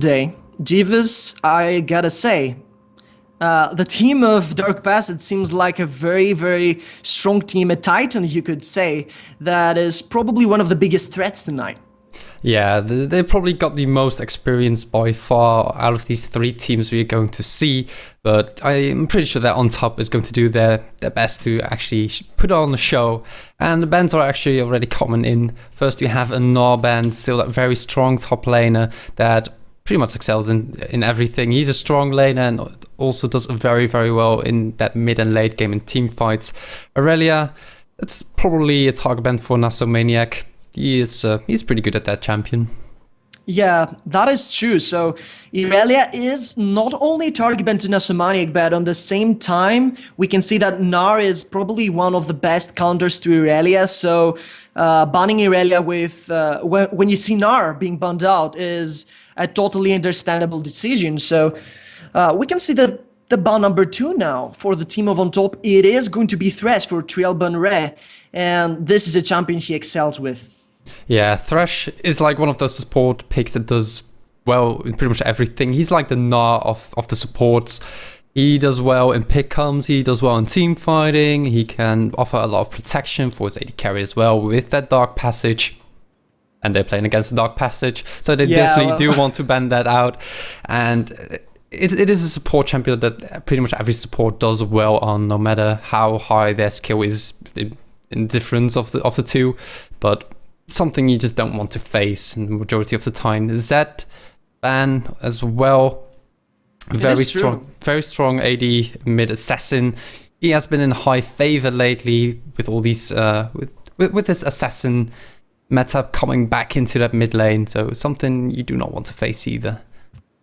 Day. Divas, I gotta say, the team of Dark Passage seems like a very, very strong team, a titan, you could say, that is probably one of the biggest threats tonight. Yeah, they probably got the most experience by far out of these three teams we're going to see, but I'm pretty sure that onTop is going to do their best to actually put on the show. And the bans are actually already coming in. First, you have a Gnar band, still a very strong top laner that pretty much excels in everything. He's a strong laner and also does very, very well in that mid and late game in team fights. Aurelia, it's probably a target band for Nasomaniac. He's pretty good at that champion. Yeah, that is true. So Irelia is not only target banned to Nasomaniac, but on the same time, we can see that Gnar is probably one of the best counters to Irelia. So banning Irelia with when you see Gnar being banned out is a totally understandable decision. So we can see that the ban number 2 now for the team of onTop, it is going to be Thresh for Trial Re, and this is a champion he excels with. Yeah, Thresh is like one of those support picks that does well in pretty much everything. He's like the Gnar of the supports. He does well in pick comes, he does well in team fighting, he can offer a lot of protection for his AD carry as well with that Dark Passage. And they're playing against the Dark Passage, so they definitely do want to ban that out. And it is a support champion that pretty much every support does well on, no matter how high their skill is in difference of the two. But something you just don't want to face in the majority of the time. Zed ban as well. Very strong AD mid assassin. He has been in high favor lately with all these with this assassin meta coming back into that mid lane. So something you do not want to face either.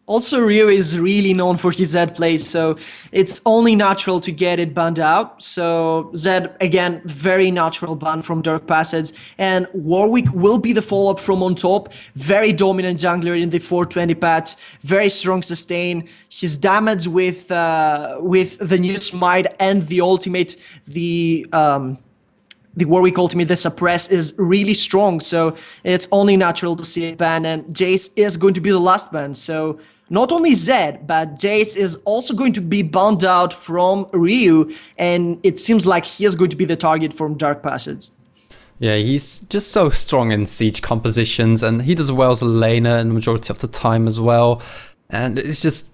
Also, Rio is really known for his Zed plays, so it's only natural to get it banned out. So Zed, again, very natural ban from Dark Passage. And Warwick will be the follow-up from onTop. Very dominant jungler in the 420 patch, very strong sustain. His damage with the new smite and the ultimate, the Warwick ultimate, the suppress, is really strong. So it's only natural to see it ban. And Jace is going to be the last ban. So not only Zed, but Jace is also going to be banned out from Ryu, and it seems like he is going to be the target from Dark Passage. Yeah, he's just so strong in siege compositions, and he does well as a laner in the majority of the time as well. And it's just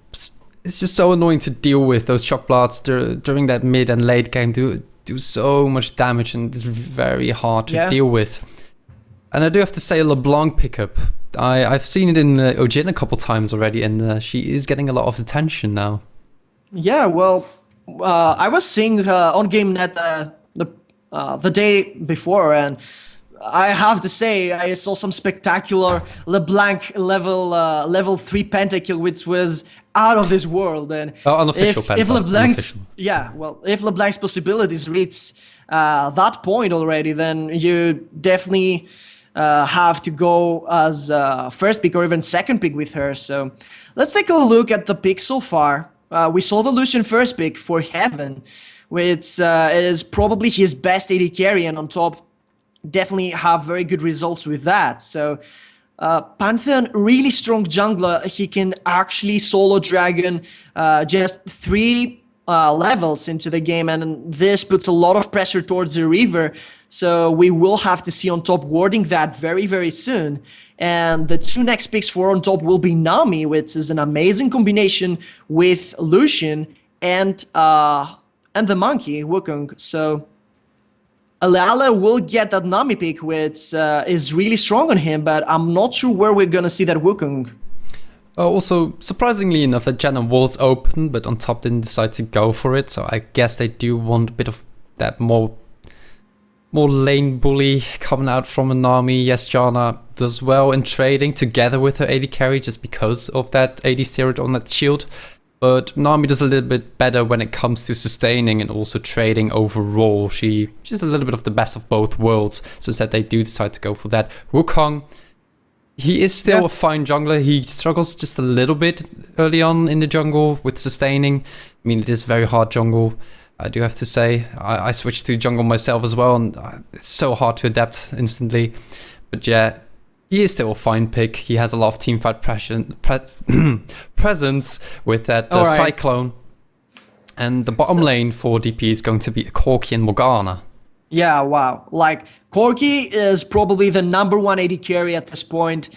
so annoying to deal with. Those shock blasts during that mid and late game do so much damage, and it's very hard to deal with. And I do have to say, LeBlanc pickup. I've seen it in Ojin a couple times already, and she is getting a lot of attention now. Yeah, well, I was seeing on GameNet the day before, and I have to say I saw some spectacular LeBlanc level 3 pentakill, which was out of this world. And unofficial if LeBlanc's if LeBlanc's possibilities reach that point already, then you definitely have to go as first pick or even second pick with her. So let's take a look at the picks so far. We saw the Lucian first pick for Heaven, which is probably his best AD carry, and onTop definitely have very good results with that. So Pantheon, really strong jungler. He can actually solo dragon just 3 levels into the game, and this puts a lot of pressure towards the Reaver. So we will have to see onTop warding that very, very soon. And the 2 next picks for onTop will be Nami, which is an amazing combination with Lucian and the monkey, Wukong. So Alala will get that Nami pick, which is really strong on him, but I'm not sure where we're going to see that Wukong. Also, surprisingly enough, the Janna was open, but onTop didn't decide to go for it. So I guess they do want a bit of that more lane bully coming out from a Nami. Yes, Janna does well in trading together with her AD carry just because of that AD steroid on that shield. But Nami does a little bit better when it comes to sustaining and also trading overall. She's a little bit of the best of both worlds. So that they do decide to go for that. Wukong, he is still a fine jungler. He struggles just a little bit early on in the jungle with sustaining. I mean, it is very hard jungle, I do have to say. I switched to jungle myself as well, and it's so hard to adapt instantly. But yeah, he is still a fine pick. He has a lot of teamfight presence with that All right. Cyclone. And the bottom lane for DP is going to be Corki and Morgana. Yeah, wow. Like, Corki is probably the number one AD carry at this point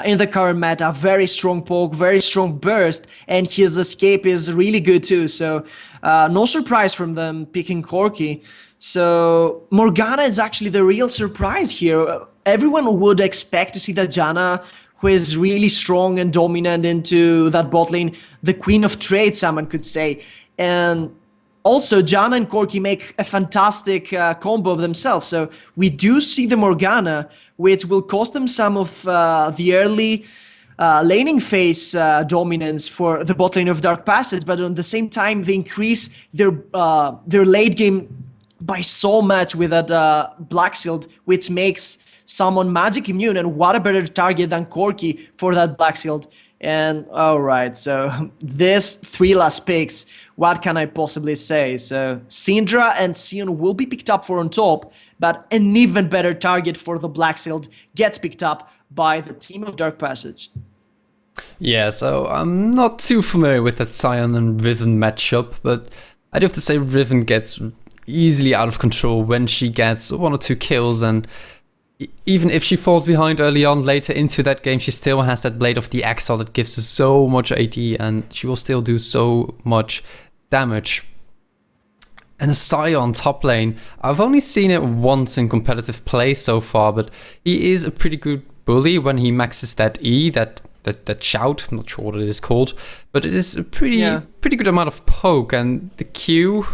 in the current meta. Very strong poke, very strong burst, and his escape is really good too. So, no surprise from them picking Corki. So, Morgana is actually the real surprise here. Everyone would expect to see that Janna, who is really strong and dominant into that bot lane, the queen of trade, someone could say. And also, Janna and Corki make a fantastic combo of themselves. So we do see the Morgana, which will cost them some of the early laning phase dominance for the bot lane of Dark Passage, but at the same time, they increase their late game by so much with that Black Shield, which makes someone magic immune, and what a better target than Corki for that Black Shield. And all right, so this 3 last picks, what can I possibly say? So Syndra and Sion will be picked up for onTop, but an even better target for the Black Shield gets picked up by the team of Dark Passage. Yeah, so I'm not too familiar with that Sion and Riven matchup, but I do have to say Riven gets easily out of control when she gets 1 or 2 kills, and even if she falls behind early on, later into that game, she still has that Blade of the Exile that gives her so much AD, and she will still do so much damage. And Sion top lane, I've only seen it once in competitive play so far, but he is a pretty good bully when he maxes that E, that shout. I'm not sure what it is called, but it is a pretty good amount of poke, and the Q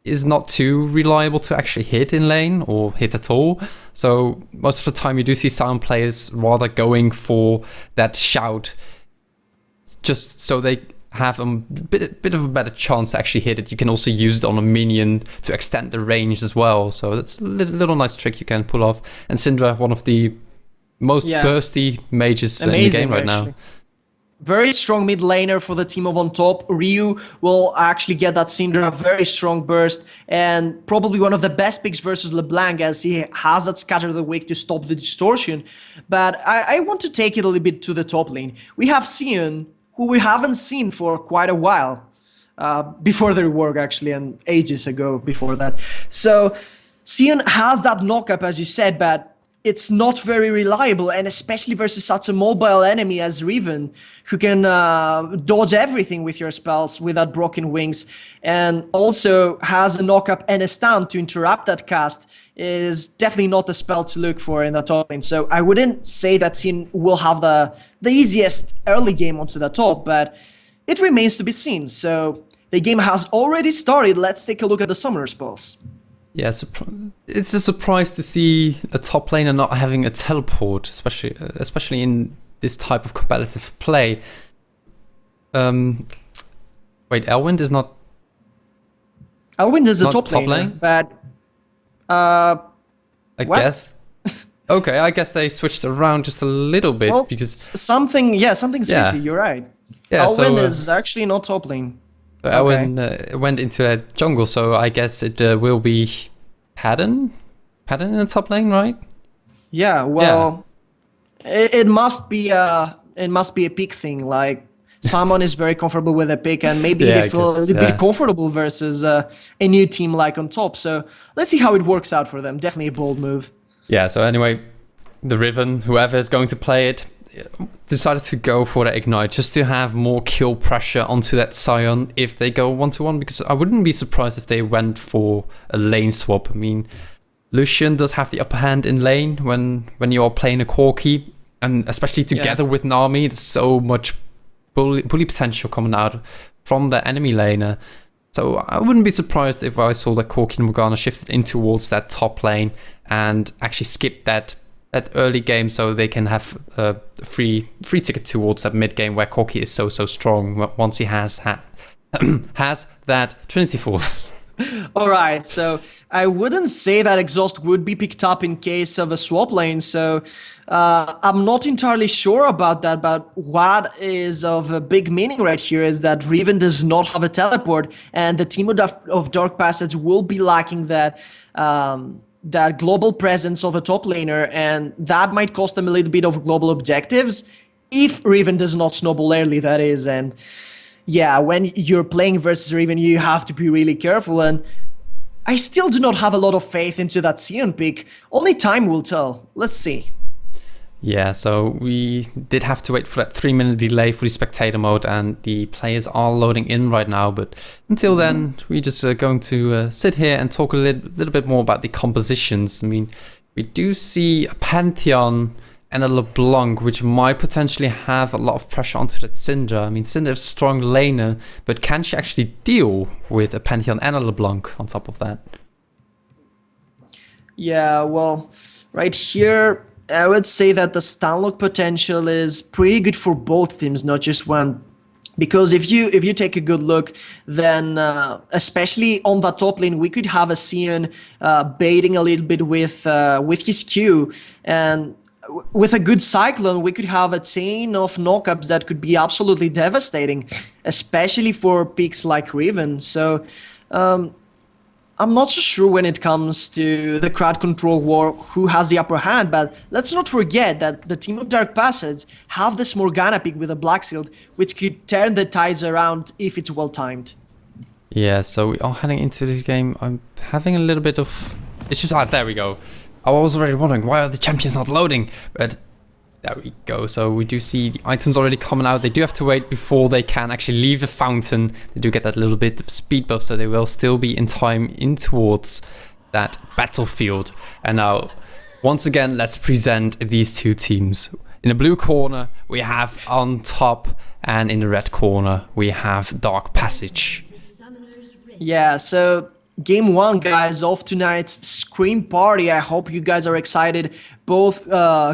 is not too reliable to actually hit in lane or hit at all. So most of the time you do see Sion players rather going for that shout just so they have a bit of a better chance to actually hit it. You can also use it on a minion to extend the range as well. So that's a little nice trick you can pull off. And Syndra, one of the most bursty mages in the game right now. Very strong mid laner for the team of onTop. Ryu will actually get that Syndra, very strong burst, and probably one of the best picks versus LeBlanc, as he has that Scatter the Wick to stop the distortion. But I want to take it a little bit to the top lane. We have Sion, who we haven't seen for quite a while, before the rework actually, and ages ago before that. So Sion has that knockup, as you said, but it's not very reliable, and especially versus such a mobile enemy as Riven, who can dodge everything with your spells without broken wings, and also has a knockup and a stun to interrupt that cast, is definitely not the spell to look for in the top lane. So I wouldn't say that Sin will have the easiest early game onto the top, but it remains to be seen. So the game has already started. Let's take a look at the summoner spells. Yeah, it's a surprise to see a top laner not having a teleport, especially in this type of competitive play. Wait, Elwind is not. Elwind is a top laner, but I guess. Okay, I guess they switched around just a little bit because something's fishy. You're right. Yeah, Elwind is actually not top lane. Elwin went into a jungle, so I guess it will be Padden in the top lane, right? Yeah, well, it must be a pick thing. Like, someone is very comfortable with a pick, and maybe they feel a little bit comfortable versus a new team like onTop. So let's see how it works out for them. Definitely a bold move. Yeah. So anyway, the Riven, whoever is going to play it, decided to go for the Ignite just to have more kill pressure onto that Sion if they go 1-1, because I wouldn't be surprised if they went for a lane swap. I mean, Lucian does have the upper hand in lane when you are playing a Corki, and especially together with Nami, there's so much bully potential coming out from the enemy laner. So I wouldn't be surprised if I saw that Corki and Morgana shifted in towards that top lane and actually skip that early game, so they can have a free ticket towards that mid game where Corki is so strong once he has that Trinity Force. All right, so I wouldn't say that Exhaust would be picked up in case of a swap lane, so I'm not entirely sure about that, but what is of a big meaning right here is that Riven does not have a teleport, and the team of Dark Passage will be lacking that that global presence of a top laner, and that might cost them a little bit of global objectives if Riven does not snowball early, that is. And yeah, when you're playing versus Riven, you have to be really careful, and I still do not have a lot of faith into that Sion pick. Only time will tell. Let's see. Yeah, so we did have to wait for that 3-minute delay for the spectator mode, and the players are loading in right now. But until then, we're just going to sit here and talk a little bit more about the compositions. I mean, we do see a Pantheon and a LeBlanc, which might potentially have a lot of pressure onto that Syndra. I mean, Syndra is a strong laner, but can she actually deal with a Pantheon and a LeBlanc on top of that? Yeah, well, right here, I would say that the Stanlock potential is pretty good for both teams, not just one. Because if you take a good look, then especially on the top lane, we could have a Sion baiting a little bit with his Q, and with a good Cyclone, we could have a chain of knockups that could be absolutely devastating, especially for picks like Riven. So I'm not so sure when it comes to the crowd control war who has the upper hand, but let's not forget that the team of Dark Passage have this Morgana pick with a Black Shield, which could turn the tides around if it's well timed. Yeah, so we are heading into this game. I'm having a little bit of issues. There we go. I was already wondering, why are the champions not loading? But there we go. So we do see the items already coming out. They do have to wait before they can actually leave the fountain. They do get that little bit of speed buff, so they will still be in time in towards that battlefield. And now, once again, let's present these two teams. In the blue corner, we have onTop, and in the red corner, we have Dark Passage. Yeah, so Game 1, guys, of tonight's Scream Party. I hope you guys are excited, both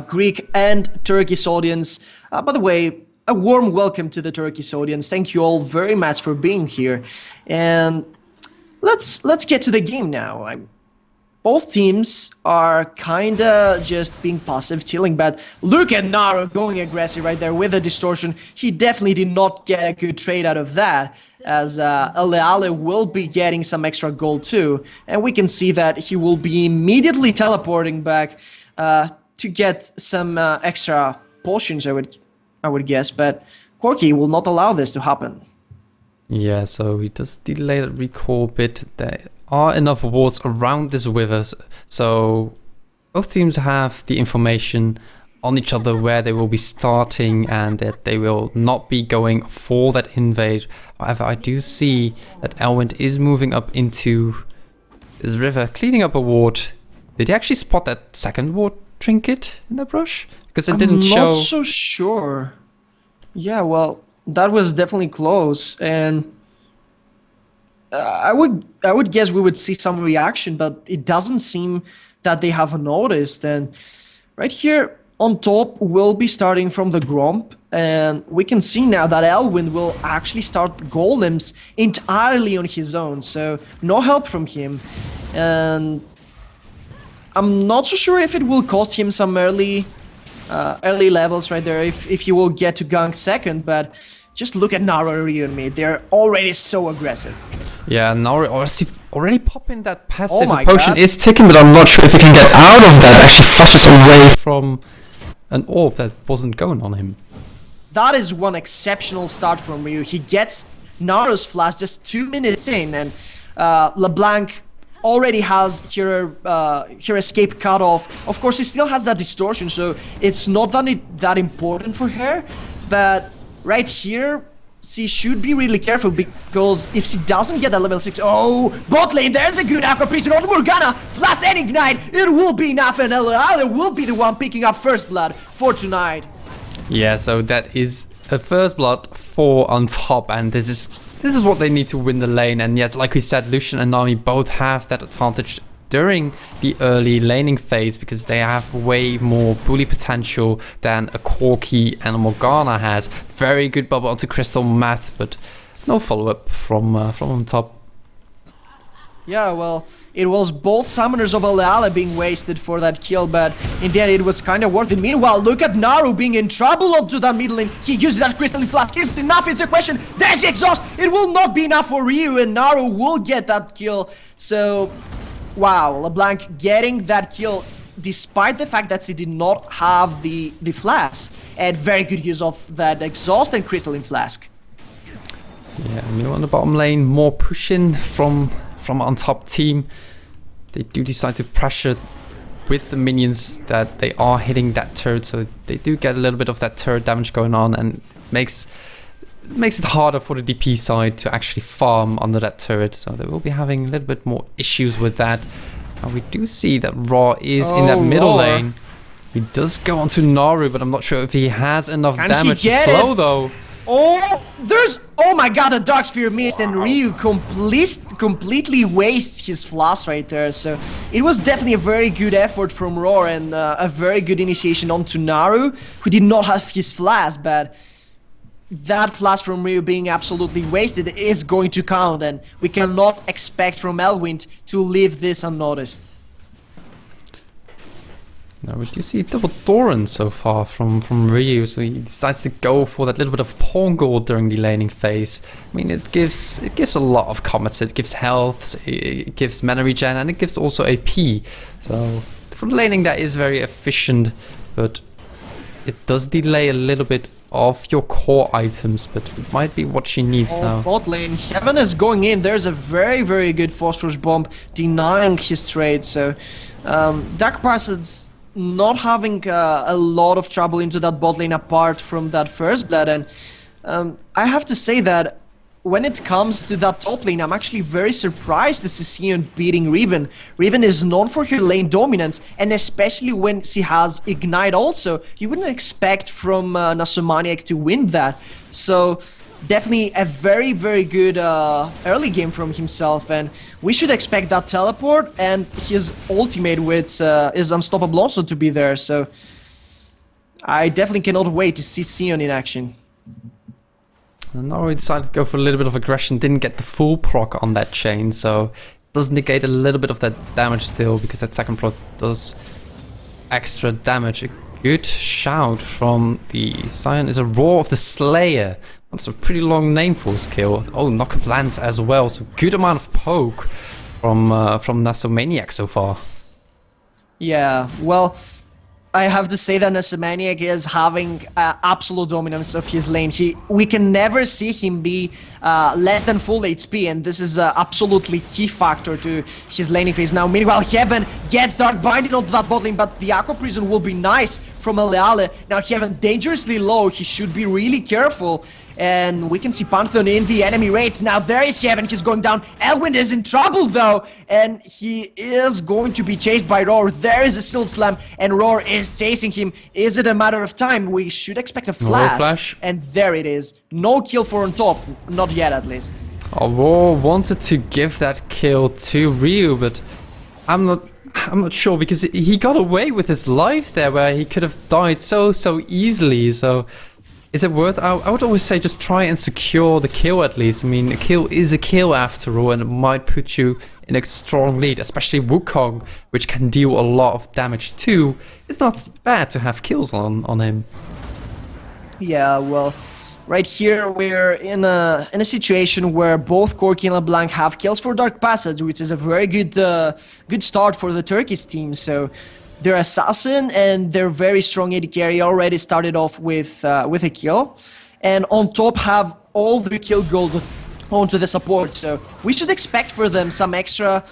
Greek and Turkish audience. By the way, a warm welcome to the Turkish audience. Thank you all very much for being here. And let's get to the game now. Both teams are kinda just being passive, chilling, but look at Naro going aggressive right there with a distortion. He definitely did not get a good trade out of that, as Aleale will be getting some extra gold too, and we can see that he will be immediately teleporting back to get some extra potions, I would guess, but Corki will not allow this to happen. Yeah, so he does delay the recall bit. There are enough wards around this wither, so both teams have the information on each other where they will be starting and that they will not be going for that invade. However, I do see that Elwind is moving up into this river, cleaning up a ward. Did he actually spot that second ward trinket in the brush? Because it didn't show. I'm not so sure. Yeah, well, that was definitely close, and I would guess we would see some reaction, but it doesn't seem that they have noticed. And right here, onTop will be starting from the Gromp, and we can see now that Elwind will actually start golems entirely on his own, so no help from him. And I'm not so sure if it will cost him some early levels right there, if he will get to gank second, but just look at Naro and me, they're already so aggressive. Yeah, Naro already popping that passive. Oh my The potion God. is ticking, but I'm not sure if he can get out of that. Actually flashes away from an orb that wasn't going on him. That is one exceptional start from Ryu. He gets Naro's flash just 2 minutes in, and LeBlanc already has her escape cut off. Of course, he still has that distortion, so it's not that important for her. But right here, she should be really careful, because if she doesn't get that level 6, oh, bot lane, there's a good Aqua Priest on Morgana, flash and ignite, it will be enough, and Aleale will be the one picking up first blood for tonight. Yeah, so that is a first blood for onTop, and this is what they need to win the lane. And yet, like we said, Lucian and Nami both have that advantage during the early laning phase, because they have way more bully potential than a Corki and a Morgana has. Very good bubble onto Crystal Math, but no follow-up from onTop. Yeah, well, it was both summoners of Aleale being wasted for that kill, but in the end it was kind of worth it. Meanwhile, look at Naru being in trouble onto that middle lane. He uses that crystalline flash. Is it enough? It's a question. There's the exhaust. It will not be enough for Ryu, and Naru will get that kill. So wow, LeBlanc getting that kill despite the fact that he did not have the flask, and very good use of that exhaust and crystalline flask. Yeah, and on the bottom lane, more pushing from onTop team. They do decide to pressure with the minions that they are hitting that turret, so they do get a little bit of that turret damage going on, and makes it harder for the DP side to actually farm under that turret. So they will be having a little bit more issues with that. And we do see that Raw is in that middle lane. He does go onto Naru, but I'm not sure if he has enough damage to slow though. Oh my god, the Dark Sphere missed, and Ryu completely wastes his flash right there. So it was definitely a very good effort from Roar, and a very good initiation onto Naru, who did not have his flash, but that flash from Ryu being absolutely wasted is going to count, and we cannot expect from Elwind to leave this unnoticed. Now we do see double Doran so far from Ryu, so he decides to go for that little bit of pawn gold during the laning phase. I mean, it gives a lot of combats. It gives health, it gives mana regen, and it gives also AP. So for laning, that is very efficient, but it does delay a little bit of your core items, but it might be what she needs now. Bot lane, Heaven is going in. There's a very good Phosphorus Bomb denying his trade. So Dark Passage not having a lot of trouble into that bot lane apart from that first blood, and I have to say that when it comes to that top lane, I'm actually very surprised to see Sion beating Riven. Riven is known for her lane dominance, and especially when she has Ignite also, you wouldn't expect from Nasomaniac to win that. So definitely a very good early game from himself, and we should expect that teleport and his ultimate with his Unstoppable also to be there. So I definitely cannot wait to see Sion in action. And now we decided to go for a little bit of aggression, didn't get the full proc on that chain, so it does negate a little bit of that damage still, because that second proc does extra damage. A good shout from the Sion is a Roar of the Slayer. That's a pretty long name for a skill. Oh, knock-up lands as well, so good amount of poke from Nasomaniac so far. Yeah, well, I have to say that Nasomaniac is having absolute dominance of his lane. We can never see him be less than full HP, and this is absolutely key factor to his laning phase. Now, meanwhile, Heaven gets Dark Binding onto that bot lane, but the Aqua Prison will be nice from Aleale. Now, Heaven dangerously low. He should be really careful. And we can see Pantheon in the enemy raids. Now there is Heaven, he's going down. Elwind is in trouble though, and he is going to be chased by Roar. There is a Steel Slam, and Roar is chasing him. Is it a matter of time? We should expect a flash. And there it is. No kill for onTop, not yet at least. Oh, Roar wanted to give that kill to Ryu, but I'm not sure, because he got away with his life there, where he could have died so easily. So is it worth? I would always say just try and secure the kill at least. I mean, a kill is a kill after all, and it might put you in a strong lead, especially Wukong, which can deal a lot of damage too. It's not bad to have kills on him. Yeah, well, right here we're in a situation where both Corki and LeBlanc have kills for Dark Passage, which is a very good start for the Turkish team. So their assassin and their very strong AD carry already started off with a kill, and onTop have all the kill gold onto the support. So we should expect for them some extra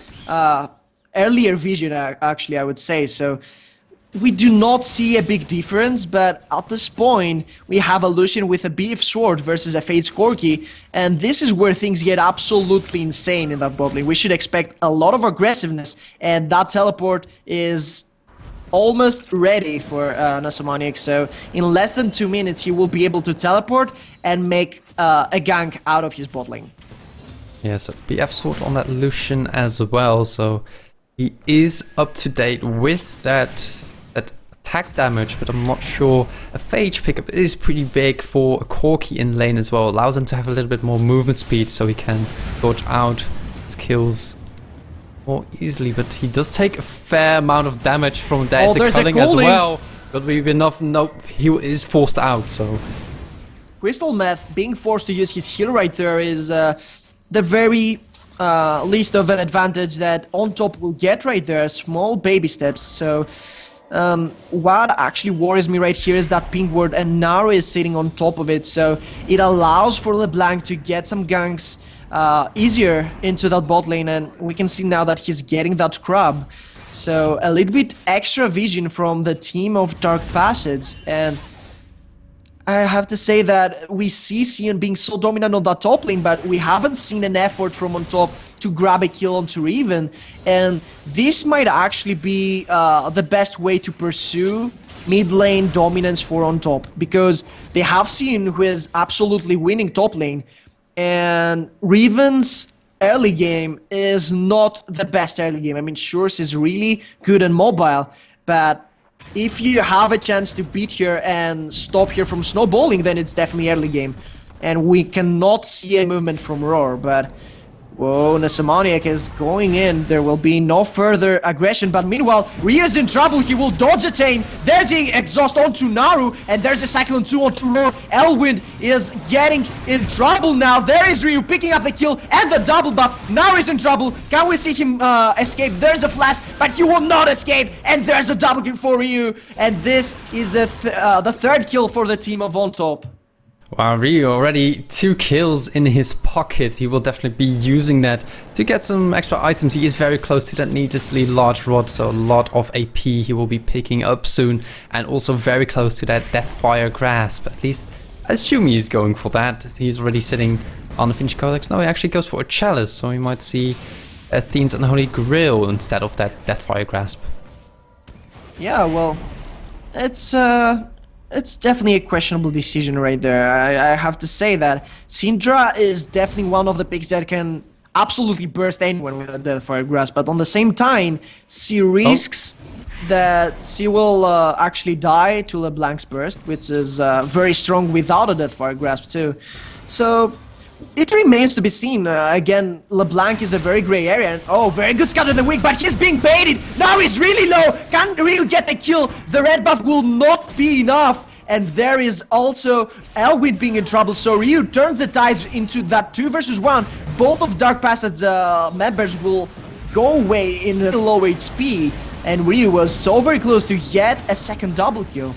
earlier vision, actually, I would say. So we do not see a big difference, but at this point we have a Lucian with a BF Sword versus a Fate's Corki, and this is where things get absolutely insane in that bot lane. We should expect a lot of aggressiveness, and that teleport is almost ready for Nasomaniac. So in less than 2 minutes he will be able to teleport and make a gank out of his bot lane. Yeah, so BF Sword on that Lucian as well, so he is up to date with that attack damage, but I'm not sure. A Phage pickup is pretty big for a Corki in lane as well. Allows him to have a little bit more movement speed, so he can dodge out his kills more easily, but he does take a fair amount of damage from that. The culling as well. But we've enough. Nope, he is forced out. So Crystal Meth being forced to use his heal right there is the very least of an advantage that onTop will get right there. Small baby steps. So what actually worries me right here is that pink ward and Naru is sitting on top of it. So it allows for LeBlanc to get some ganks easier into that bot lane, and we can see now that he's getting that crab. So a little bit extra vision from the team of Dark Passage, and I have to say that we see Sion being so dominant on that top lane, but we haven't seen an effort from onTop to grab a kill onto Riven, and this might actually be the best way to pursue mid lane dominance for onTop, because they have Sion who is absolutely winning top lane, and Riven's early game is not the best early game. I mean, Shurs is really good and mobile, but if you have a chance to beat here and stop here from snowballing, then it's definitely early game. And we cannot see a movement from Roar, but whoa, Nesamoniac is going in. There will be no further aggression, but meanwhile, Rio's in trouble. He will dodge a chain. There's the exhaust onto Naru, and there's a Cyclone 2 onto Roar. Elwind is getting in trouble now. There is Ryu picking up the kill and the double buff. Naru is in trouble. Can we see him escape? There's a flash, but he will not escape, and there's a double kill for Ryu, and this is the third kill for the team of onTop. Wow, Ryu already 2 kills in his pocket. He will definitely be using that to get some extra items. He is very close to that needlessly large rod, so a lot of AP he will be picking up soon. And also very close to that Deathfire Grasp. At least I assume he's going for that. He's already sitting on the Finch Codex. No, he actually goes for a Chalice, so we might see Athene's Unholy Grail instead of that Deathfire Grasp. Yeah, well, it's definitely a questionable decision right there. I have to say that Syndra is definitely one of the picks that can absolutely burst anyone with a Deathfire Grasp, but on the same time, she risks that she will actually die to LeBlanc's burst, which is very strong without a Deathfire Grasp too. So it remains to be seen. Again, LeBlanc is a very gray area, and oh, very good scatter the weak, but he's being baited. Now he's really low. Can't really get the kill. The red buff will not be enough. And there is also Elwind being in trouble, so Ryu turns the tides into that 2 versus 1. Both of Dark Passage members will go away in a low HP, and Ryu was so very close to yet a second double kill.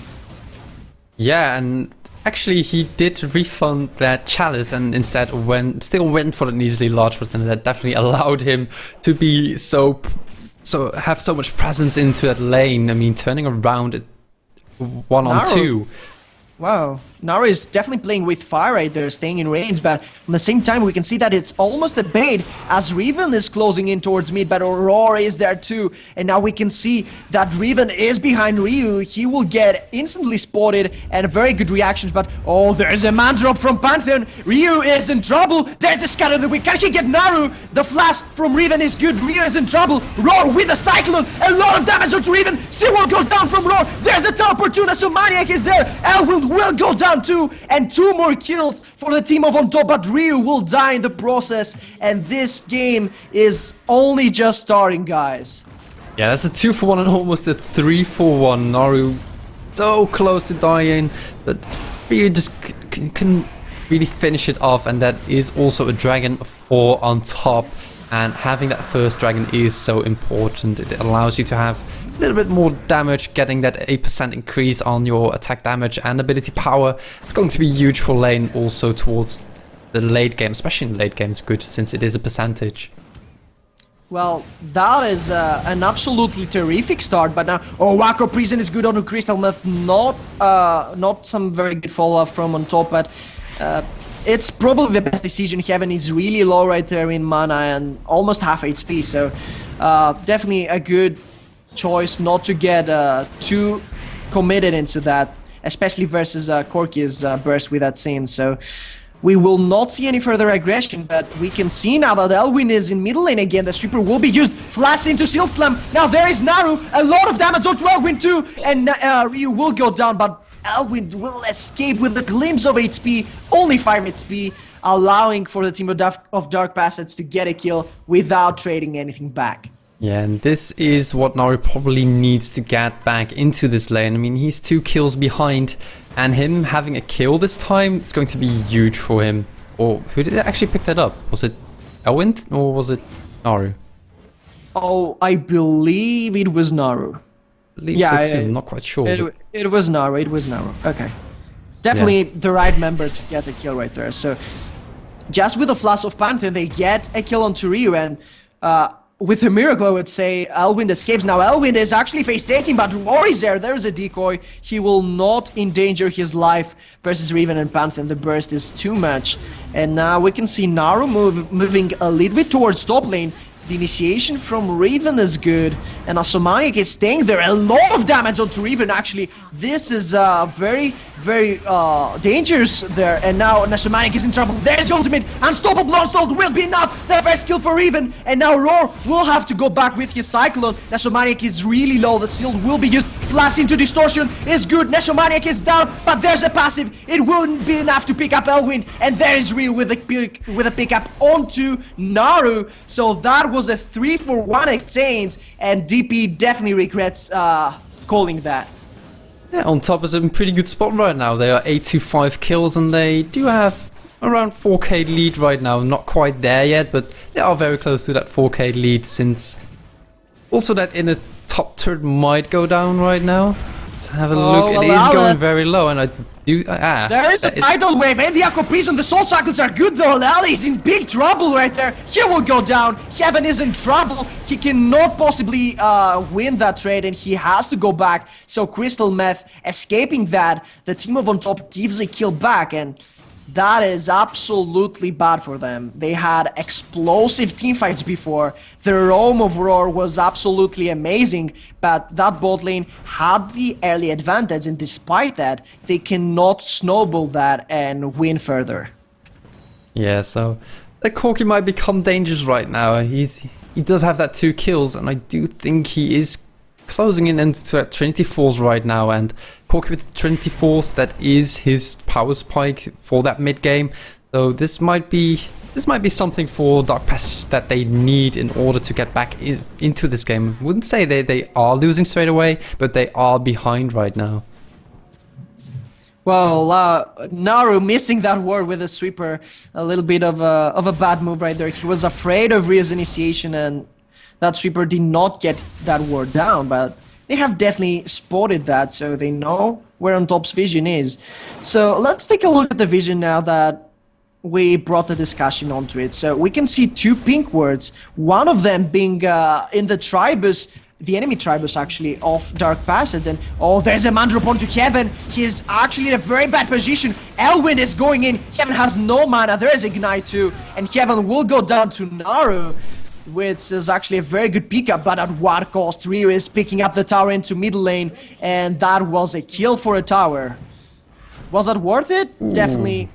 Yeah, and actually he did refund that Chalice and instead still went for an easily large one, and that definitely allowed him to be have so much presence into that lane. I mean, turning around it 1 on 2. Wow, Naru is definitely playing with fire right there, staying in range, but at the same time we can see that it's almost a bait as Riven is closing in towards mid, but Aurora is there too, and now we can see that Riven is behind Ryu. He will get instantly spotted and very good reactions, but oh, there's a man drop from Pantheon. Ryu is in trouble. There's a scatter of the weak. Can he get Naru? The flash from Riven is good. Ryu is in trouble. Roar with a Cyclone. A lot of damage onto Riven. She will go down from Roar. There's a teleport too. So Maniac is there. Elwind will go down too, and 2 more kills for the team of onTop, but Ryu will die in the process, and this game is only just starting, guys. Yeah, that's a 2 for 1 and almost a 3 for 1. Naru so close to dying, but Ryu just couldn't really finish it off, and that is also a dragon for onTop, and having that first dragon is so important. It allows you to have a little bit more damage, getting that 8% increase on your attack damage and ability power. It's going to be huge for lane, also towards the late game, especially in the late game. It's good since it is a percentage. Well, that is an absolutely terrific start, but now Wako Prison is good on the Crystal Myth, not some very good follow-up from onTop, but it's probably the best decision. Heaven is really low right there in mana and almost half HP, so definitely a good choice not to get too committed into that, especially versus Corky's burst with that scene. So we will not see any further aggression, but we can see now that Elwin is in middle lane again. The super will be used. Flash into Seal Slam. Now there is Naru. A lot of damage onto Elwin too, and Ryu will go down, but Elwin will escape with a glimpse of HP, only 5 HP, allowing for the team of Dark Passage to get a kill without trading anything back. Yeah, and this is what Naru probably needs to get back into this lane. I mean, he's 2 kills behind, and him having a kill this time, it's going to be huge for him. Or who did actually pick that up? Was it Elwind or was it Naru? Oh, I believe it was Naru. I believe Yeah, so too. I'm not quite sure. but- It was Naru. It was Naru. Okay. Definitely the right member to get a kill right there. So just with a Flash of Panther, they get a kill onto Ryu, and with a miracle, I would say Elwind escapes. Now Elwind is actually face taking, but Roar is there. There's a decoy. He will not endanger his life versus Riven and Panther. The burst is too much, and now we can see Naru moving a little bit towards top lane. The initiation from Riven is good, and Asomaniac is staying there. A lot of damage onto Riven, actually. This is very, very dangerous there. And now Asomaniac is in trouble. There's the ultimate. Unstoppable Onslaught will be enough. The first kill for Riven. And now Roar will have to go back with his Cyclone. Asomaniac is really low. The shield will be used. Flash into Distortion is good. Asomaniac is down, but there's a passive. It wouldn't be enough to pick up Elwind. And there is Ryu with a pickup onto Naru. So that was a 3-for-1 exchange, and DP definitely regrets calling that. Yeah, onTop is in a pretty good spot right now. They are 8-5 kills, and they do have around 4k lead right now. Not quite there yet, but they are very close to that 4k lead, since also that in a top turret might go down right now. Let's have a look. It is going very low, and I do... there is a tidal wave, and the Aqua Prison. The Soul Cycles are good, though. Lally is in big trouble right there. He will go down. Heaven is in trouble. He cannot possibly win that trade, and he has to go back. So Crystal Meth escaping that. The team of onTop gives a kill back, and that is absolutely bad for them. They had explosive teamfights before. The roam of Roar was absolutely amazing, but that bot lane had the early advantage, and despite that, they cannot snowball that and win further. Yeah, so the Corki might become dangerous right now. He does have that 2 kills, and I do think he is closing in into that Trinity Force right now, and Corki with the Trinity Force, that is his power spike for that mid game. So this might be something for Dark Passage that they need in order to get back into this game. I wouldn't say they are losing straight away, but they are behind right now. Well, Naru missing that ward with a sweeper, a little bit of a bad move right there. He was afraid of Rio's initiation, and that sweeper did not get that ward down, but they have definitely spotted that, so they know where onTop's vision is. So let's take a look at the vision now that we brought the discussion onto it. So we can see 2 pink wards, one of them being in the Tribus, the enemy Tribus actually, of Dark Passage. And oh, there's a Mandrop onto Heaven. He is actually in a very bad position. Elwind is going in. Heaven has no mana. There is Ignite too, and Heaven will go down to Naru, which is actually a very good pickup, but at what cost? Ryu is picking up the tower into middle lane, and that was a kill for a tower. Was that worth it? Ooh. Definitely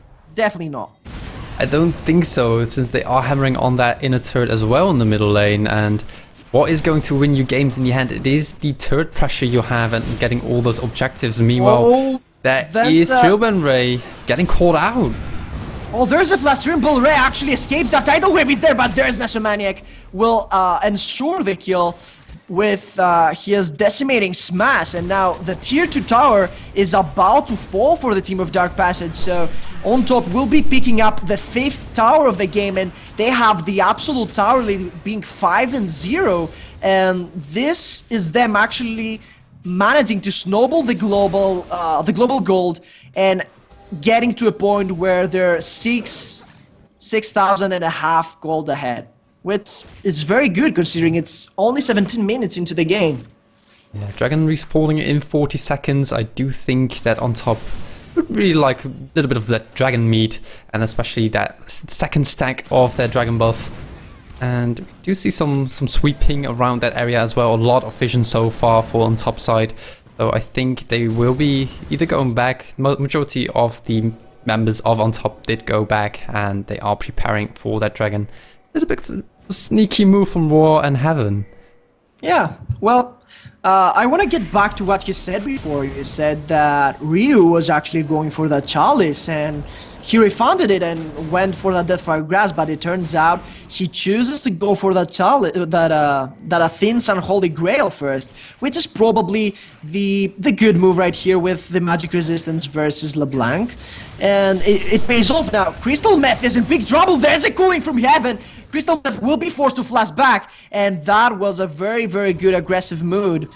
not. I don't think so, since they are hammering on that inner turret as well in the middle lane, and what is going to win you games in the end? It is the turret pressure you have and getting all those objectives. Meanwhile, there is Trilban Ray getting caught out. Oh, there's a flash. Trimble Ray actually escapes. That tidal wave is there, but there's Asomaniac. Will ensure the kill with his decimating smash, and now the tier 2 tower is about to fall for the team of Dark Passage. So onTop will be picking up the 5th tower of the game, and they have the absolute tower lead being 5-0, and this is them actually managing to snowball the global gold and getting to a point where they're 6,000 and a half gold ahead, which is very good considering it's only 17 minutes into the game. Yeah, Dragon respawning in 40 seconds. I do think that onTop would really like a little bit of that Dragon meat, and especially that second stack of their Dragon buff. And we do see some sweeping around that area as well. A lot of vision so far for onTop side. So I think they will be either going back. Majority of the members of onTop did go back, and they are preparing for that Dragon. A little bit of a sneaky move from Roar and Heaven. Yeah, well, I want to get back to what you said before. You said that Ryu was actually going for that Chalice, and he refunded it and went for that Deathfire Grass, but it turns out he chooses to go for that Chalice, that Athene's Unholy Grail first, which is probably the good move right here with the magic resistance versus LeBlanc. And it pays off now. Crystal Meth is in big trouble. There's a cooling from Heaven. Crystal Meth will be forced to flash back, and that was a very, very good aggressive move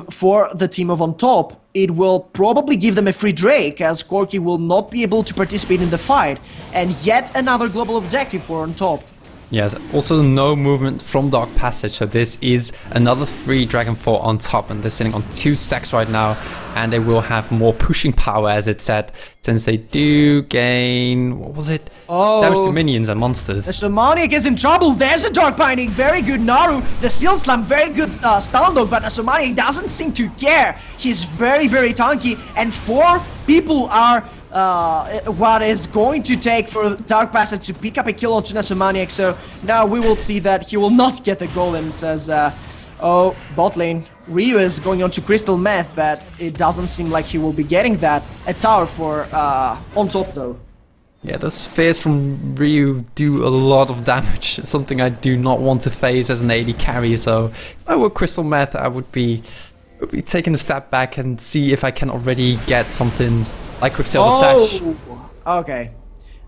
for the team of onTop. It will probably give them a free Drake, as Corki will not be able to participate in the fight, and yet another global objective for onTop. Yes, also no movement from Dark Passage, so this is another free Dragon 4 onTop, and they're sitting on 2 stacks right now, and they will have more pushing power, as it said, since they do gain, what was it? Damage to minions and monsters. The Nasomaniac is in trouble. There's a Dark Binding, very good Naru. The Seal Slam, very good stun dog, but Nasomaniac doesn't seem to care. He's very, very tanky, and 4 people are what is going to take for Dark Passage to pick up a kill onto Nasomaniac, so now we will see that he will not get the golems as, bot lane. Ryu is going on to Crystal Meth, but it doesn't seem like he will be getting that. A tower for onTop though. Yeah, those spheres from Ryu do a lot of damage, something I do not want to face as an AD carry, so if I were Crystal Meth, I would be taking a step back and see if I can already get something like Quicksilver Sash. Okay.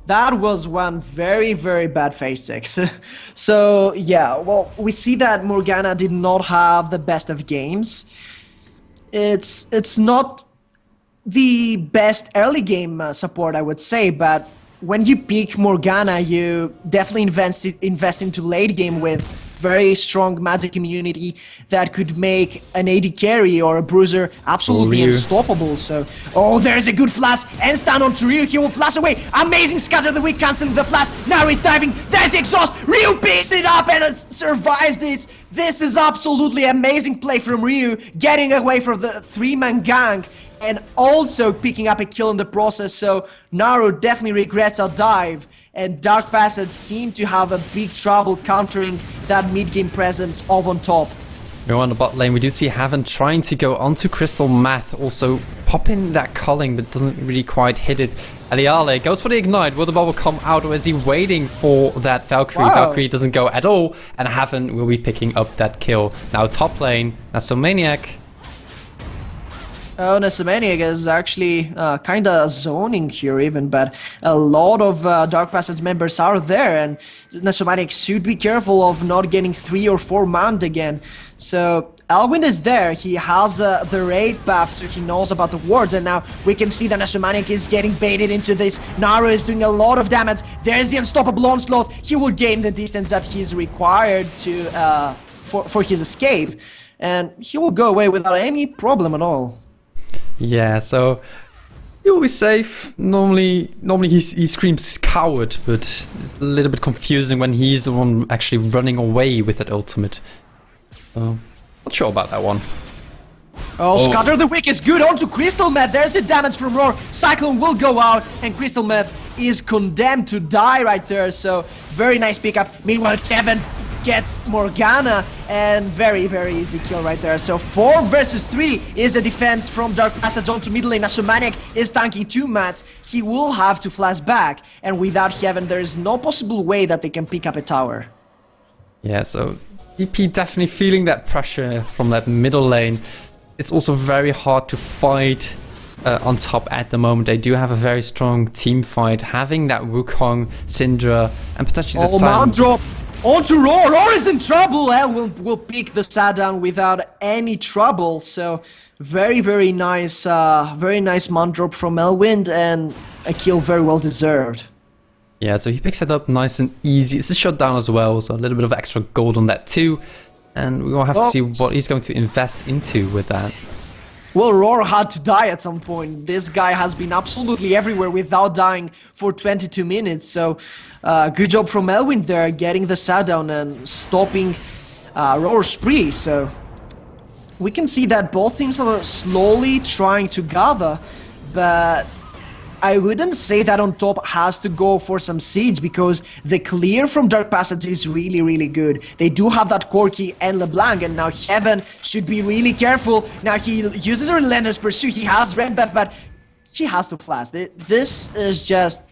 That was one very, very bad phase 6. So, yeah, well, we see that Morgana did not have the best of games. It's not the best early game support, I would say, but when you pick Morgana, you definitely invest into late game with very strong magic immunity that could make an AD carry or a bruiser absolutely unstoppable. So, there's a good flash and stand on to Ryu. He will flash away. Amazing scatter the weak, canceling the flash. Now he's diving. There's the exhaust. Ryu picks it up and survives this. This is absolutely amazing play from Ryu, getting away from the 3-man gang and also picking up a kill in the process. So Naru definitely regrets a dive, and Dark Passage seemed to have a big trouble countering that mid-game presence of onTop. We're on the bot lane. We do see Haven trying to go onto Crystal Meth, also popping that culling, but doesn't really quite hit it. Aliale goes for the ignite. Will the bubble come out, or is he waiting for that Valkyrie? Wow. Valkyrie doesn't go at all, and Haven will be picking up that kill. Now top lane, Nasomaniac. Nasomaniac is actually kinda zoning here even, but a lot of Dark Passage members are there, and Nasomaniac should be careful of not getting 3 or 4 manned again. So Elwind is there, he has the Wraith buff, so he knows about the wards, and now we can see that Nasomaniac is getting baited into this. Naru is doing a lot of damage. There's the unstoppable onslaught. He will gain the distance that he's required to for his escape, and he will go away without any problem at all. Yeah, so he'll be safe. Normally he screams coward, but it's a little bit confusing when he's the one actually running away with that ultimate. Not sure about that one. Scatter the Wick is good onto Crystal Meth. There's the damage from Roar. Cyclone will go out, and Crystal Meth is condemned to die right there. So very nice pickup. Meanwhile, Kevin gets Morgana, and very, very easy kill right there. So 4 versus 3 is a defense from Dark Passage onto middle lane. Nasomaniac is tanking 2 mats. He will have to flash back, and without Heaven, there is no possible way that they can pick up a tower. Yeah, so EP definitely feeling that pressure from that middle lane. It's also very hard to fight onTop at the moment. They do have a very strong team fight, having that Wukong, Syndra, and potentially that mount drop onto Roar. Roar is in trouble. Will pick the Sadan without any trouble. So very, very nice mount drop from Elwind, and a kill very well deserved. Yeah, so he picks it up nice and easy. It's a shutdown as well, so a little bit of extra gold on that too. And we will have to see what he's going to invest into with that. Well, Roar had to die at some point. This guy has been absolutely everywhere without dying for 22 minutes. So, good job from Elwind there, getting the shutdown and stopping Roar's spree. So, we can see that both teams are slowly trying to gather, but I wouldn't say that onTop has to go for some siege, because the clear from Dark Passage is really, really good. They do have that Corki and LeBlanc, and now Heaven should be really careful. Now he uses a Relentless Pursuit. He has red buff, but he has to flash. This is just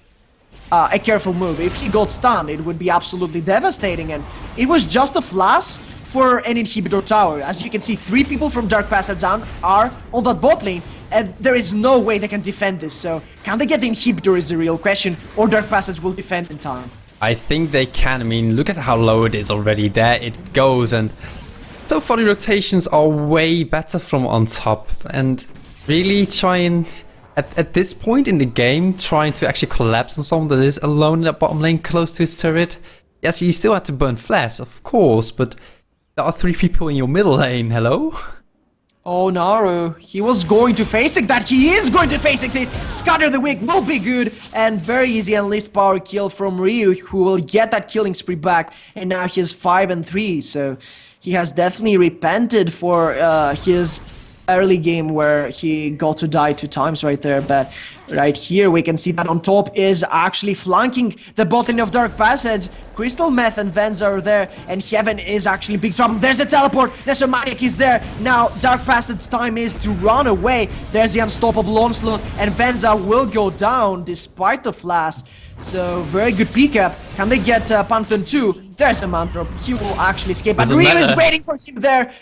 a careful move. If he got stunned, it would be absolutely devastating, and it was just a flash for an inhibitor tower. As you can see, 3 people from Dark Passage are on that bot lane, and there is no way they can defend this. So, can they get the inhibitor is the real question, or Dark Passage will defend in time. I think they can. I mean, look at how low it is already. There it goes. And so far the rotations are way better from onTop. And really trying, at this point in the game, trying to actually collapse on someone that is alone in that bottom lane close to his turret. Yes, he still had to burn flash, of course, but there are 3 people in your middle lane. Hello? Oh, Naru, he was going to face it, that he is going to face it. Scatter the Wick will be good, and very easy enlist power kill from Ryu, who will get that killing spree back, and now he's 5-3, so he has definitely repented for his early game where he got to die 2 times right there, but right here we can see that onTop is actually flanking the bot lane of Dark Passage. Crystal Meth and Venza are there, and Heaven is actually in big trouble. There's a teleport, Nesomaniac is there. Now Dark Passage's time is to run away. There's the unstoppable onslaught, and Venza will go down despite the flash. So very good pickup. Can they get Pantheon 2? There's a Mantrop. He will actually escape, but Ryu is waiting for him there.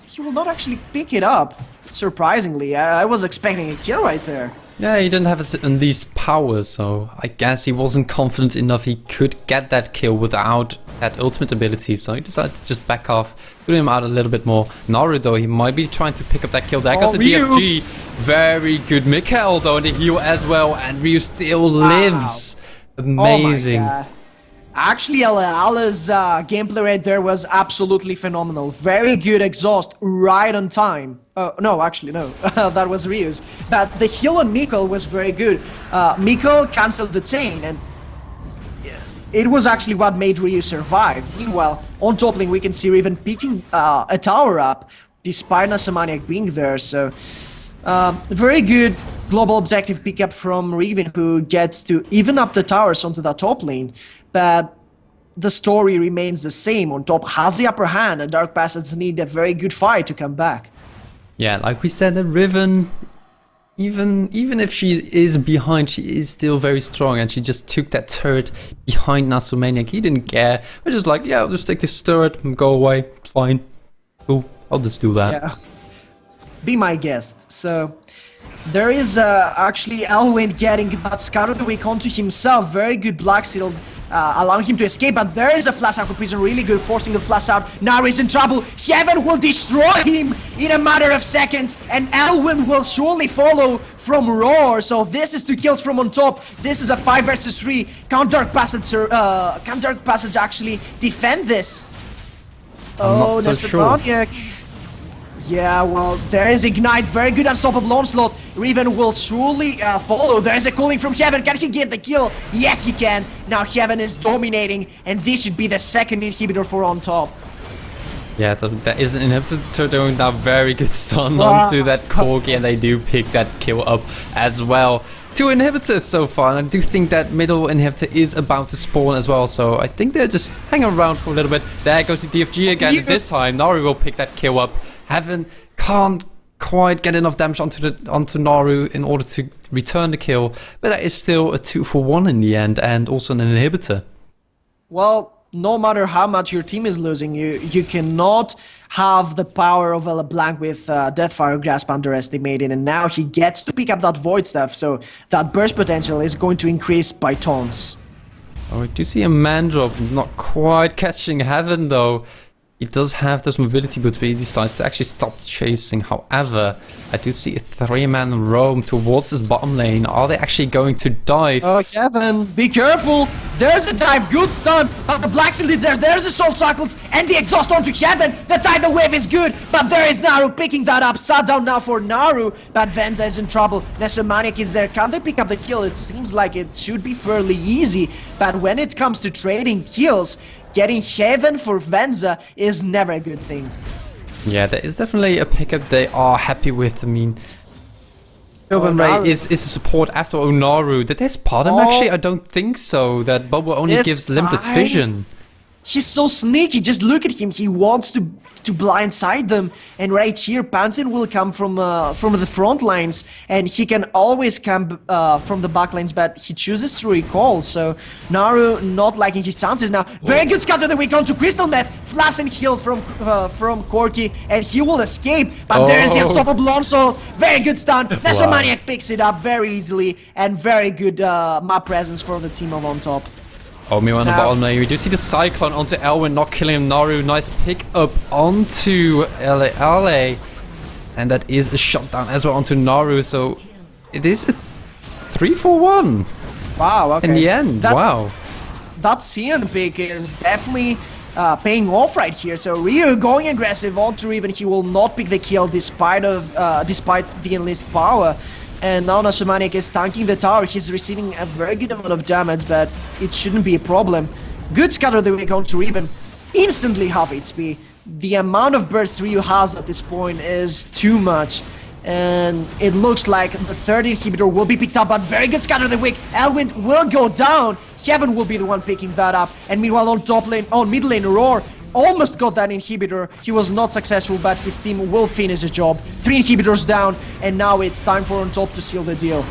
He will not actually pick it up, surprisingly. I was expecting a kill right there. Yeah, he didn't have it in these powers, so I guess he wasn't confident enough he could get that kill without that ultimate ability, so he decided to just back off, put him out a little bit more. Naru, though, he might be trying to pick up that kill. There goes the Ryu. DFG. Very good. Mikael, though, in the heal as well, and Ryu still lives. Amazing. Oh my God. Actually, Ala's gameplay right there was absolutely phenomenal. Very good exhaust, right on time. No, actually, no. That was Ryu's. But the heal on Mikkel was very good. Mikkel cancelled the chain, and it was actually what made Ryu survive. Meanwhile, on top lane, we can see Riven picking a tower up, despite Nasomaniac being there. So, very good global objective pickup from Riven, who gets to even up the towers onto that top lane. But the story remains the same. onTop has the upper hand, and Dark Passage need a very good fight to come back. Yeah, like we said, the Riven, even if she is behind, she is still very strong, and she just took that turret behind Nasomaniac. He didn't care. We're just like, yeah, I'll just take this turret and go away. It's fine. Cool. I'll just do that. Yeah. Be my guest. So there is actually Elwyn getting that Scout of the Week onto himself. Very good Black Shield, allowing him to escape, but there is a flash out for Prison, really good, forcing the flash out. Now he's in trouble. Heaven will destroy him in a matter of seconds, and Elwyn will surely follow from Roar. So this is 2 kills from onTop. This is a 5 versus 3. Can Dark Passage actually defend this? I'm not so sure. Yeah, well, there is Ignite, very good unstoppable onslaught. Riven will surely follow. There is a cooling from Heaven. Can he get the kill? Yes, he can. Now Heaven is dominating, and this should be the second inhibitor for onTop. Yeah, that is an inhibitor doing that very good stun onto that Corgi, and they do pick that kill up as well. 2 inhibitors so far, and I do think that middle inhibitor is about to spawn as well, so I think they're just hanging around for a little bit. There goes the DFG again. This time, Naru will pick that kill up. Heaven can't quite get enough damage onto Naru in order to return the kill, but that is still a 2-for-1 in the end, and also an inhibitor. Well, no matter how much your team is losing, you cannot have the power of a LeBlanc with Deathfire Grasp underestimated, and now he gets to pick up that Void Staff, so that burst potential is going to increase by tons. Oh, we do see a Mandrop not quite catching Heaven, though. He does have those mobility boots, but he decides to actually stop chasing. However, I do see a 3-man roam towards his bottom lane. Are they actually going to dive? Oh, Heaven, be careful! There's a dive, good stun, but the Black Shield is there, there's a Soul Shackles, and the exhaust onto Heaven! The Tidal Wave is good, but there is Naru picking that up. Sat down now for Naru, but Venza is in trouble. Nesomaniac is there, can they pick up the kill? It seems like it should be fairly easy, but when it comes to trading kills, getting Heaven for Venza is never a good thing. Yeah, there is definitely a pickup they are happy with. I mean, Urban Ray is a support after Onaru. Did they spot him actually? I don't think so. That Bubble only gives limited vision. He's so sneaky, just look at him, he wants to blindside them, and right here Pantheon will come from the front lines, and he can always come from the back lines, but he chooses to recall, so Naru not liking his chances now. Very good scatter the weak onto Crystal Meth, flash and heal from Corki, and he will escape, but there's the unstoppable onslaught, very good stun, Nesomaniac picks it up very easily, and very good map presence for the team of onTop. Oh, meanwhile on the Now- bottom lane, we do see the Cyclone onto Elwin, not killing Naru. Nice pick up onto LA. And that is a shutdown as well onto Naru. So it is a 3-4-1 Wow, okay. in the end. Wow. That Sion pick is definitely paying off right here. So Ryu going aggressive onto Riven. He will not pick the kill despite the enlist power. And now Nasumanic is tanking the tower. He's receiving a very good amount of damage, but it shouldn't be a problem. Good scatter the wake onto Riven. Instantly half HP. The amount of burst Ryu has at this point is too much. And it looks like the third inhibitor will be picked up, but very good scatter the wick. Elwind will go down. Heaven will be the one picking that up. And meanwhile on top lane, on mid lane, Roar almost got that inhibitor. He was not successful, but his team will finish the job. 3 inhibitors down, and now it's time for onTop to seal the deal.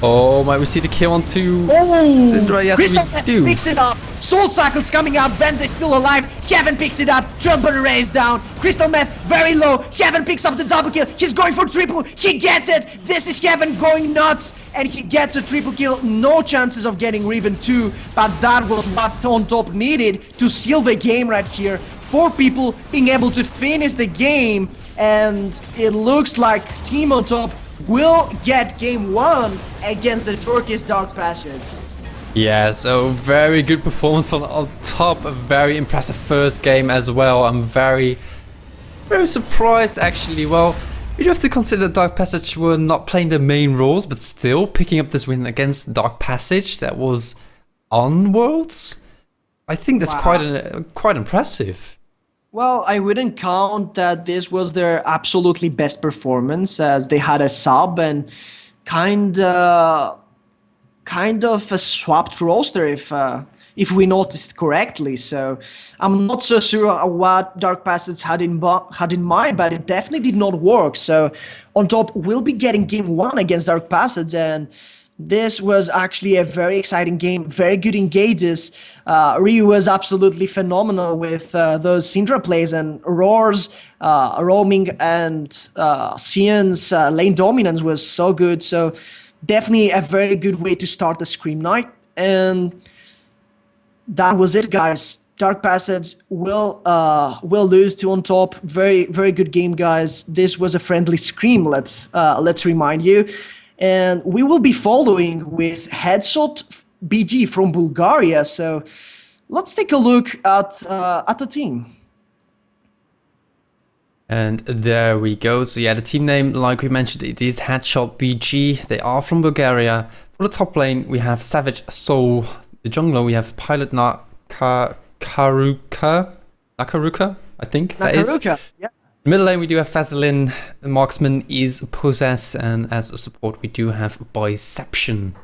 Oh, might we see the kill onto Oh, Yes, Crystal we do. picks it up. Soul Cycle's coming out. Venz is still alive. Heaven picks it up. Trailburner is down. Crystal Meth very low. Heaven picks up the double kill. He's going for triple. He gets it. This is Heaven going nuts. And he gets a triple kill. No chances of getting Riven 2. But that was what onTop needed to seal the game right here. 4 people being able to finish the game. And it looks like Team onTop will get game 1 against the Turkish Dark Passage. Yeah, so very good performance from onTop. A very impressive first game as well. I'm very surprised actually. Well, you do have to consider Dark Passage were not playing the main roles, but still picking up this win against Dark Passage that was on Worlds. I think that's quite impressive. Well, I wouldn't count that this was their absolutely best performance, as they had a sub and kind of a swapped roster, if we noticed correctly. So I'm not so sure what Dark Passage had in mind, but it definitely did not work. So onTop will be getting game 1 against Dark Passage, and this was actually a very exciting game, very good engages. Ryu was absolutely phenomenal with those Syndra plays, and Roar's roaming and Sion's lane dominance was so good. So definitely a very good way to start the Scream Night. And that was it, guys. Dark Passage will lose to onTop. Very, very good game, guys. This was a friendly Scream, let's remind you. And we will be following with Headshot BG from Bulgaria. So let's take a look at the team. And there we go. So yeah, the team name, like we mentioned, it is Headshot BG. They are from Bulgaria. For the top lane, we have Savage Soul. The jungler, we have Pilot Nakaruka, I think that is. Nakaruka, yeah. Middle lane, we do have Vaseline. The marksman is Possess, and as a support, we do have Biception.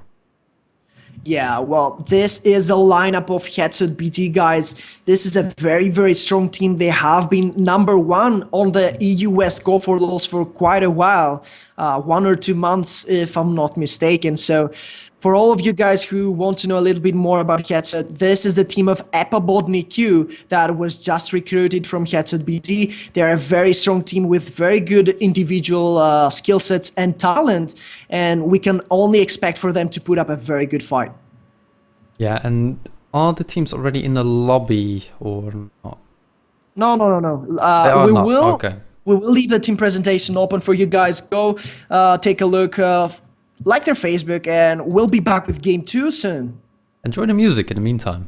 Yeah, well, this is a lineup of Headshot BG, guys. This is a very, very strong team. They have been #1 on the EU West Go for Lols for quite a while, 1 or 2 months, if I'm not mistaken. So for all of you guys who want to know a little bit more about Headshot, this is the team of Epabodny Q that was just recruited from Headshot BG. They're a very strong team with very good individual skill sets and talent, and we can only expect for them to put up a very good fight. Yeah, and are the teams already in the lobby or not? No. They are not. Okay. We will leave the team presentation open for you guys. Go take a look. Like their Facebook, and we'll be back with game 2 soon. Enjoy the music in the meantime.